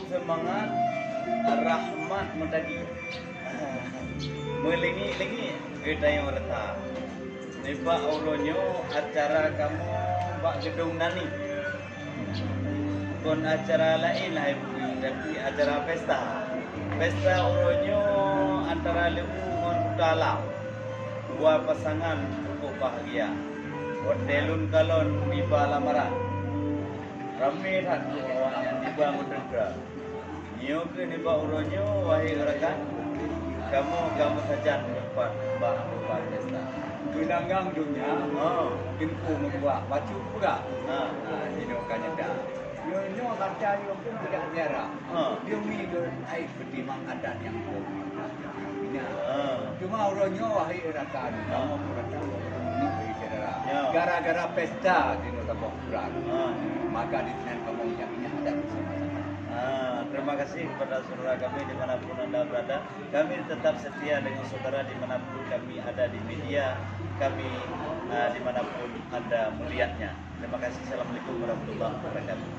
semangat rahmat mendagi melingi-lingi kita yang retak. Niba uronyo acara kamu bak gedung nani. Kon acara lain lah ibu, tapi acara pesta. Pesta uronyo antara lebu ngon dalam. Dua pasangan cukup bahagia. Hotelun kalon niba lamaran. Ramai hatu awaknya niba ngudengka. Nyo ke niba uronyo wahai rekan. Kamu saja tempat bah pesta. Tunanggang dunia, info membuat baju pula. Ini kan ada. Nyo baca yo pun tidak biara. Dia minum air berdimang adat yang ini. Cuma orangnya wahai rakan, kamu berkata ini berbicara. Gara-gara pesta di Nusa Kambangan, maka di sini kamu yang ini ada bersama-sama. Terima kasih kepada saudara kami dimanapun Anda berada. Kami tetap setia dengan saudara dimanapun kami ada di media kami, dimanapun Anda melihatnya. Terima kasih. Assalamualaikum warahmatullahi wabarakatuh.